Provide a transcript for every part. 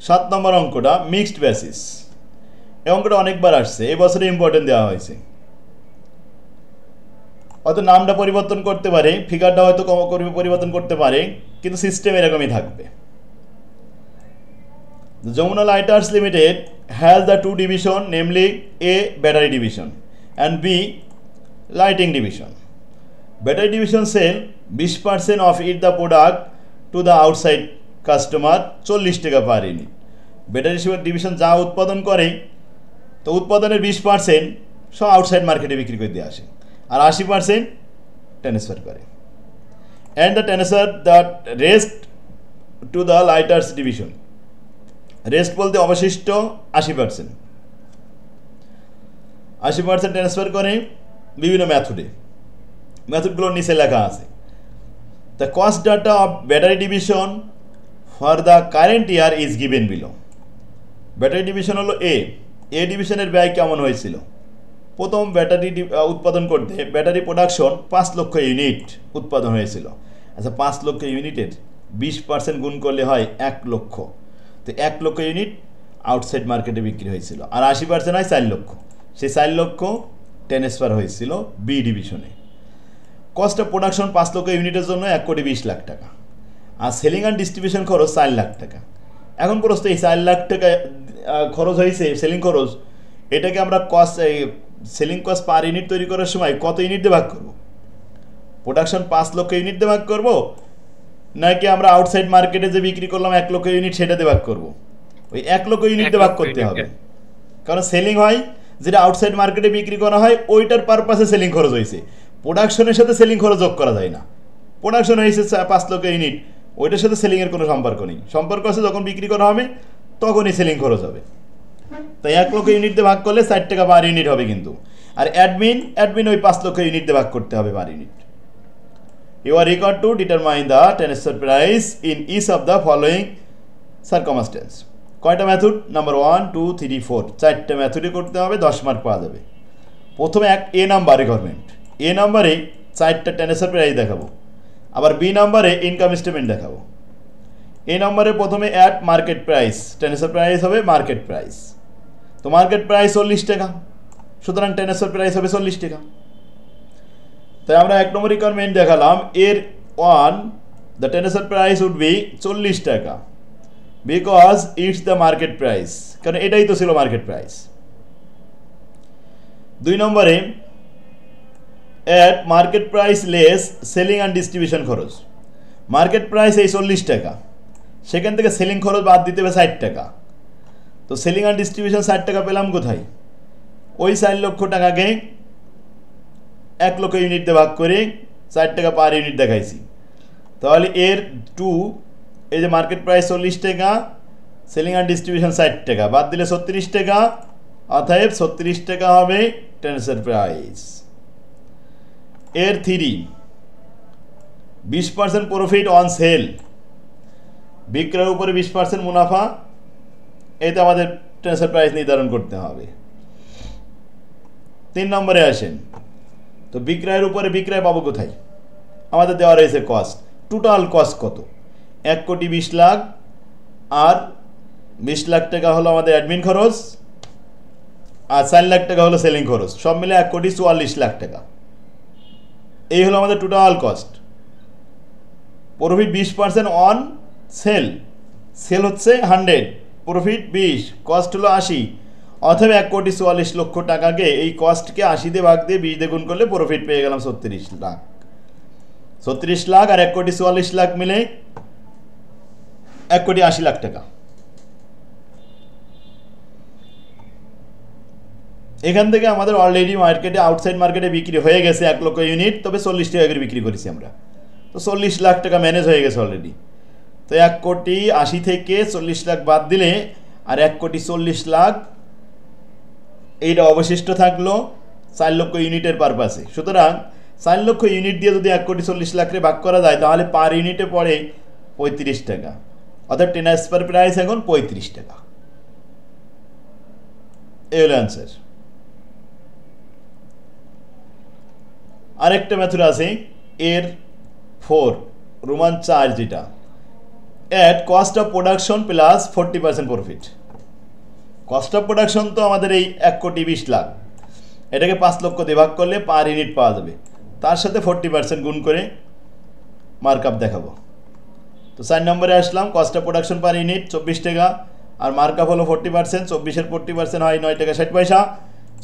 7 নম্বর অঙ্কটা mixed basis. এই অঙ্কটা অনেকবার আসছে, এই বছরে ইম্পর্টেন্ট দেওয়া হয়েছে। হয়তো নামটা পরিবর্তন করতে পারে, ফিগারটা হয়তো পরিবর্তন করতে পারে, কিন্তু সিস্টেম এরকমই থাকবে। Jamuna Lighters Limited has the two division, namely A battery division and B lighting division. Battery division sell 20% of it the product to the outside customer 40 টাকা পার ইউনিট। ব্যাটারি ডিভিশন যা উৎপাদন করে তো উৎপাদনের 20% সব outside মার্কেটে বিক্রি করে দিয়ে আসে, আর 80% ট্রান্সফার করে। And the transfer the rest to the lighters division. Rest বলতে অবশিষ্ট 80% ট্রান্সফার করে বিভিন্ন মেথডগুলোর নিচে লেখা আছে। The cost data off battery division for the current year is given below. Battery division হলো এ ডিভিশনের ব্যয় কেমন হয়েছিল? প্রথম ব্যাটারি উৎপাদন করতে ব্যাটারি প্রোডাকশন 5 লক্ষ ইউনিট উৎপাদন হয়েছিল। আচ্ছা, 5 লক্ষ ইউনিটের 20% গুণ করলে হয় 1 লক্ষ। তো 1 লক্ষ ইউনিট আউটসাইড মার্কেটে বিক্রি হয়েছিল, আর 80% হয় 4 লক্ষ। সেই 4 লক্ষ ট্রান্সফার হয়েছিল বি ডিভিশনে। কস্ট অফ প্রোডাকশন 5 লক্ষ ইউনিটের জন্য 1,20,00,000 টাকা, আর সেলিং অ্যান্ড ডিস্ট্রিবিউশন খরচ 4 লাখ টাকা। এখন প্রশ্ন, এই 4 লাখ টাকা খরচ হয়েছে সেলিং খরচ, এটাকে আমরা সেলিং কস্ট পার ইউনিট তৈরি করার সময় কত ইউনিট দিয়ে ভাগ করবো? প্রোডাকশন 5 লক্ষ ইউনিট দিয়ে ভাগ করবো, নাকি আমরা আউটসাইড মার্কেটে যে বিক্রি করলাম 1 লক্ষ ইউনিট সেটা দিয়ে ভাগ করবো? ওই 1 লক্ষ ইউনিট দিয়ে ভাগ করতে হবে, কারণ সেলিং হয় যেটা আউটসাইড মার্কেটে বিক্রি করা হয় ওইটার পারপাসে সেলিং খরচ হয়েছে। প্রোডাকশনের সাথে সেলিং খরচ যোগ করা যায় না। প্রোডাকশন হয়েছে 5 লক্ষ ইউনিট, ওইটার সাথে সেলিংয়ের কোনো সম্পর্ক নেই। সম্পর্ক আছে যখন বিক্রি করা হবে তখনই সেলিং খরচ হবে। তাই 1 লক্ষ ইউনিট দিয়ে ভাগ করলে 4 টাকা পার ইউনিট হবে কিন্তু। আর অ্যাডমিন ওই 5 লক্ষ ইউনিট দিয়ে ভাগ করতে হবে per unit. You are required to determine the transfer price in each of the following circumstance. কয়টা মেথড? নাম্বার 1, 2, 3, 4 4টে মেথডই করতে হবে, 10 মার্ক পাওয়া যাবে। প্রথমে এ নাম্বার রিকোয়ারমেন্ট, এ নাম্বারে 4টা ট্রান্সফার প্রাইস দেখাবো, আবার বি নাম্বারে ইনকাম স্টেটমেন্ট দেখাবো। এ নাম্বারে প্রথমে at market price, transfer price হবে মার্কেট প্রাইস। তো মার্কেট প্রাইস 40 টাকা, সুতরাং ট্রান্সফার প্রাইস হবে 40 টাকা। তাই আমরা 1 নম্বর রিকোয়ারমেন্ট দেখালাম, এর 1 the transfer price would be 40 টাকা because it's the market price, কারণ এটাই তো ছিল মার্কেট প্রাইস। 2 নম্বরে at market price less selling and distribution খরচ। মার্কেট প্রাইস এই 40 টাকা, সেখান থেকে সেলিং খরচ বাদ দিতে হবে 60 টাকা। তো সেলিং অ্যান্ড ডিস্ট্রিবিউশন 60 টাকা পেলাম কোথায়? ওই 4 লক্ষ টাকাকে 1 লক্ষ ইউনিট দিয়ে ভাগ করে 4 টাকা পার ইউনিট দেখাইছি। তাহলে এর 2, এই যে মার্কেট প্রাইস 40 টাকা, সেলিং অ্যান্ড ডিস্ট্রিবিউশন 60 টাকা, বাদ দিলে 36 টাকা, অতএব 36 টাকা হবে ট্রান্সফার প্রাইস। এর 3 20% প্রফিট অন সেল, বিক্রয়ের উপরে 20% মুনাফা, এতে আমাদের ট্রান্সফার প্রাইস নির্ধারণ করতে হবে। 3 নম্বরে আসেন, তো বিক্রয়ের উপরে বিক্রয় পাবো কোথায়? আমাদের দেওয়া রয়েছে কস্ট। টোটাল কস্ট কত? 1,20,00,000, আর 20 লাখ টাকা হলো আমাদের অ্যাডমিন খরচ, আর 4 লাখ টাকা হলো সেলিং খরচ, সব মিলে 1,44,00,000 টাকা। এই হলো আমাদের total cost. Profit 20% on sale, sale হচ্ছে 100, প্রফিট 20, কস্ট হলো 80, অথবা 1,44,00,000 টাকাকে এই কস্টকে 80 দিয়ে ভাগ দিয়ে 20 দিয়ে গুণ করলে প্রফিট পেয়ে গেলাম 36 লাখ। 36 লাখ আর 1,44,00,000 মিলে 1,80,00,000 টাকা। এখান থেকে আমাদের অলরেডি মার্কেটে আউটসাইড মার্কেটে বিক্রি হয়ে গেছে 1 লক্ষ ইউনিট, তবে 40 টাকা করে বিক্রি করেছি আমরা। তো 40 লাখ টাকা ম্যানেজ হয়ে গেছে অলরেডি। তো 1,80,00,000 থেকে 40 লাখ বাদ দিলে আর 1,40,00,000 এইটা অবশিষ্ট থাকলো 4 লক্ষ ইউনিটের পারপাসে। সুতরাং 4 লক্ষ ইউনিট দিয়ে যদি 1,40,00,000 ভাগ করা যায় তাহলে পার ইউনিটে পড়ে 35 টাকা, অর্থাৎ ট্রান্সফার প্রাইস এখন 35 টাকা। এই হলো অ্যান্সার। আরেকটা মেথড আছে এর 4 রোমান 4, যেটা at cost of production plus 40% profit. Cost of production তো আমাদের এই 1,20,00,000, এটাকে 5 লক্ষ দিয়ে ভাগ করলে পার ইউনিট পাওয়া যাবে, তার সাথে 40% গুণ করে মার্কআপ দেখাবো। তো 4 নম্বরে আসলাম, cost of production per unit 24 টাকা, আর মার্কআপ হলো 40%, 24-এর 40% হয় 9 টাকা 60 পয়সা,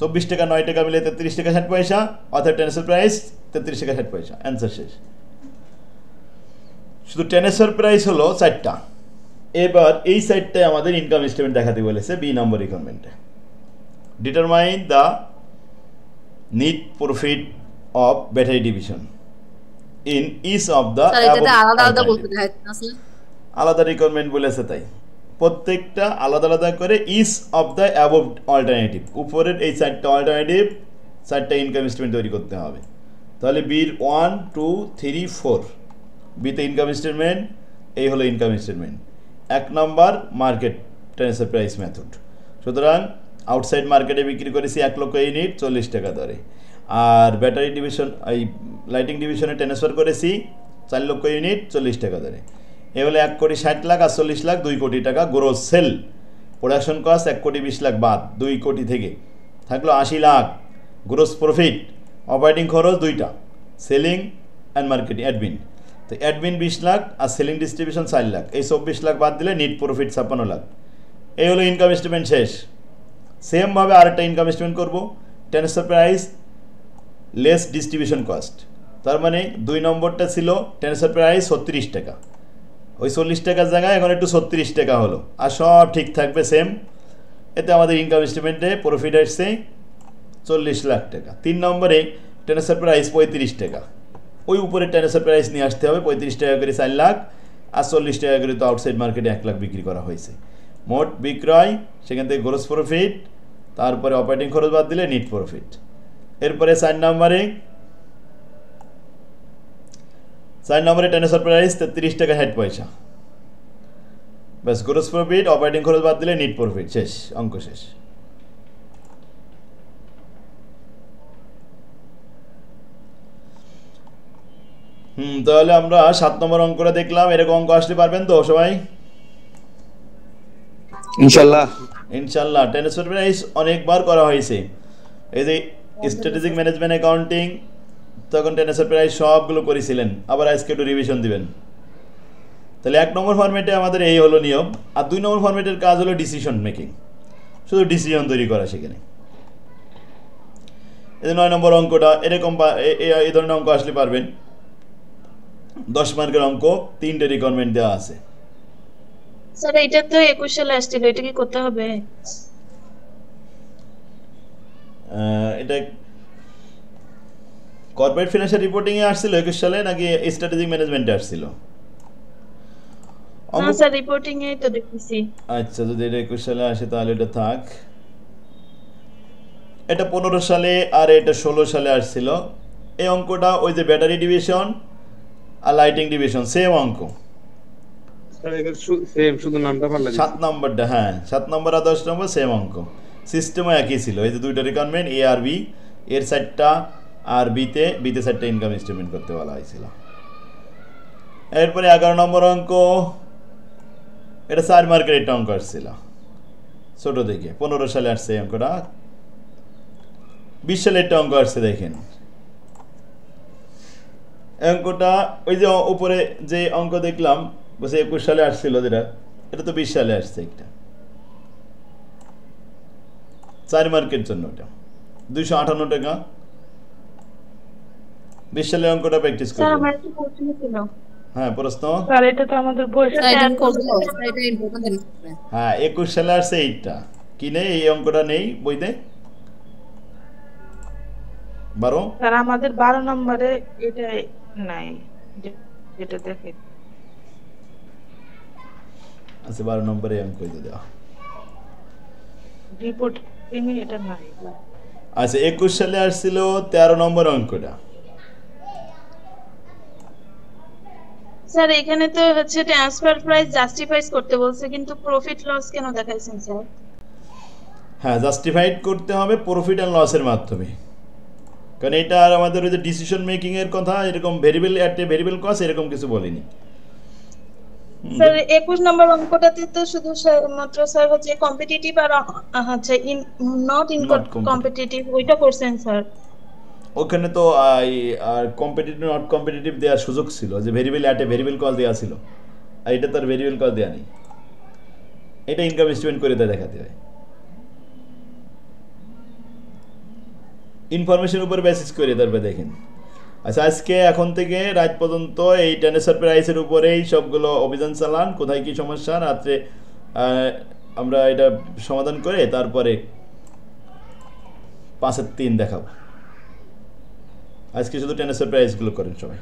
24 টাকা 9 টাকা মিলে 33 টাকা 60 পয়সা, অর্থাৎ ট্রান্সফার প্রাইস 33 টাকা 60 পয়সা। অ্যান্সার শেষ। শুধু ট্রান্সফার প্রাইস হলো 4টা। এবার এই সাইডটায় আমাদের ইনকাম স্টেটমেন্ট দেখাতে বলেছে বি নম্বর রিকোয়ারমেন্টে। Determine the net profit of battery division in each of the আলাদা রিকোয়ারমেন্ট বলেছে, তাই প্রত্যেকটা আলাদা আলাদা করে each of the above alternative, উপরের এই 4টা অল্টারনেটিভ 4টা ইনকাম স্টেটমেন্ট তৈরি করতে হবে। তাহলে বির 1, 2, 3, 4, বিতে ইনকাম স্টেটমেন্ট, এই হলো ইনকাম স্টেটমেন্ট। 1 নম্বর মার্কেট ট্রান্সফার প্রাইস মেথড। সুতরাং আউটসাইড মার্কেটে বিক্রি করেছি 1 লক্ষ ইউনিট 40 টাকা দরে, আর ব্যাটারি ডিভিশন এই লাইটিং ডিভিশনে ট্রান্সফার করেছি 4 লক্ষ ইউনিট 40 টাকা দরে। এ হলো 1,60,00,000 আর 40 লাখ 2 কোটি টাকা গ্রোস সেল। প্রোডাকশন কস্ট 1,20,00,000 বাদ 2 কোটি থেকে থাকলো 80 লাখ গ্রোস প্রফিট। অপারেটিং খরচ 2টা, সেলিং অ্যান্ড মার্কেটিং অ্যাডমিন। তো অ্যাডমিন 20 লাখ আর সেলিং ডিস্ট্রিবিউশন 4 লাখ, এই 24 লাখ বাদ দিলে নেট প্রফিট 56 লাখ। এই হলো ইনকাম স্টেটমেন্ট শেষ। সেমভাবে আরেকটা ইনকাম স্টেটমেন্ট করবো, transfer price less distribution cost. তার মানে 2 নম্বরটা ছিল ট্রান্সফার প্রাইস 36 টাকা, ওই 40 টাকার জায়গায় এখন একটু 36 টাকা হলো, আর সব ঠিক থাকবে সেম। এতে আমাদের ইনকাম স্টেটমেন্টে প্রফিট আসছে 40 লাখ টাকা। 3 নম্বরে ট্রান্সফার প্রাইস 35 টাকা, ওই উপরে ট্রান্সফার প্রাইস নিয়ে আসতে হবে 35 টাকা করে 4 লাখ, আর 40 টাকা করে তো আউটসাইড মার্কেটে 1 লাখ বিক্রি করা হয়েছে। মোট বিক্রয়, সেখান থেকে গ্রোস প্রফিট, তারপরে অপারেটিং খরচ বাদ দিলে নেট প্রফিট। এরপরে 4 নম্বরে ট্রান্সফার প্রাইস 33 টাকা 60 পয়সা, ব্যাস গ্রোস প্রফিট অপারেটিং খরচ বাদ দিলে নেট প্রফিট, শেষ, অঙ্ক শেষ। তাহলে আমরা 7 নম্বর অঙ্কটা দেখলাম। এরকম অঙ্ক আসতে পারবেন তো সবাই? ইনশাআল্লাহ। ট্রান্সফার প্রাইস অনেকবার করা হয়েছে, এই যে স্ট্র্যাটেজিক ম্যানেজমেন্ট অ্যাকাউন্টিং, তখন ট্রান্সফার প্রাইস সবগুলো করেছিলেন, আবার আজকে একটু রিভিশন দিবেন। তাহলে 1 নম্বর ফরম্যাটে আমাদের এই হলো নিয়ম, আর 2 নম্বর ফরম্যাটের কাজ হলো ডিসিশন মেকিং, শুধু ডিসিশন তৈরি করা সেখানে। এই যে 9 নম্বর অঙ্কটা এরকম এই ধরনের অঙ্ক আসলে পারবেন। 10 মার্কের অঙ্ক, 3টে রিকোয়ারমেন্ট দেওয়া আছে। স্যার এটা তো 21 সালে আসছিল, এটা কি করতে হবে? এটা কর্পোরেট ফিনান্সিয়াল রিপোর্টিং এ আসছিল 21 সালে, নাকি স্ট্র্যাটেজিক ম্যানেজমেন্টে আসছিল? না স্যার, রিপোর্টিং এ তো দেখতেছি। আচ্ছা, যদি এটা 21 সালে আসে তাহলে এটা থাক। এটা 15 সালে আর এটা 16 সালে আসছিল। এই অঙ্কটা ওই যে ব্যাটারি ডিভিশন আর লাইটিং ডিভিশন সেম অঙ্ক, সেম, শুধু নামটা পাল্লা দিয়েছে। 7 নম্বরটা, হ্যাঁ 7 নম্বর আর 10 নম্বর সেম অঙ্ক, সিস্টেমও একই ছিল। এই যে 2টা রিকোয়ারমেন্ট এ আর বি, এর 4টা আর বিতে 4টা ইনকাম স্টেটমেন্ট করতে বলা হয়েছিল। এরপরে 11 নম্বর অঙ্ক, এটা 4 মার্কের একটা অঙ্ক আসছিল ছোট দেখে, 15 সালে আসছে এই অঙ্কটা। 20 সালে একটা অঙ্ক আসছে, দেখেন অঙ্কটা ওই যে উপরে যে অঙ্ক দেখলাম বসে 21 সালে আসছিল, যেটা এটা তো 20 সালে আসছে একটা 4 মার্কের জন্য, ওটা 258 টাকা। 20 সালের অঙ্কটা প্র্যাকটিস করবেন। স্যার আমার একটা প্রশ্ন ছিল। হ্যাঁ, প্রশ্ন। স্যার এটা তো আমাদের বইটা হ্যাঁ 21 সালে আসছে এইটা, কি নেই এই অঙ্কটা নেই বইতে 12। স্যার আমাদের 12 নম্বরে এটা নাই, যেটা দেখে। আচ্ছা 12 নম্বরে অঙ্ক কইতে দাও। রিপোর্টিং এ এটা নাই। আচ্ছা 21 সালে আসছিল 13 নম্বর অঙ্কটা। স্যার এখানে তো হচ্ছে ট্রান্সফার প্রাইস জাস্টিফাইজ করতে বলছে, কিন্তু প্রফিট লস কেন দেখাইছেন স্যার? হ্যাঁ, জাস্টিফাইড করতে হবে প্রফিট অ্যান্ড লসের মাধ্যমে, কারণ এটা আর আমাদের ওই যে ডিসিশন মেকিং এর কথা, এরকম ভেরিয়েবল অ্যাট ভেরিয়েবল কস্ট এরকম কিছু বলিনি। স্যার 21 নম্বর অঙ্কটাতে তো শুধু মাত্র স্যার হচ্ছে কম্পিটিটিভ আর হচ্ছে not in Not competitive. Competitive ওইটা করছেন স্যার। ওখানে তো আর কম্পিটিটিভ নট কম্পিটিটিভ দেওয়ার সুযোগ ছিল, যে ভেরিয়েবল অ্যাটে ভেরিয়েবল কল দেওয়া ছিল, আর এটা তার ভেরিয়েবল কল দেওয়া নেই। এটা ইনকাম স্টেটমেন্ট করে তা দেখাতে হয়, ইনফরমেশন উপর বেসিস করে তারপরে দেখেন। আচ্ছা, আজকে এখন থেকে রাত পর্যন্ত এই ট্রান্সফার প্রাইসের উপরেই সবগুলো অভিযান চালান, কোথায় কি সমস্যা রাত্রে আমরা এটা সমাধান করে তারপরে 5-3 দেখাবো। আজকে শুধু ট্রান্সফার প্রাইসগুলো করেন সবাই।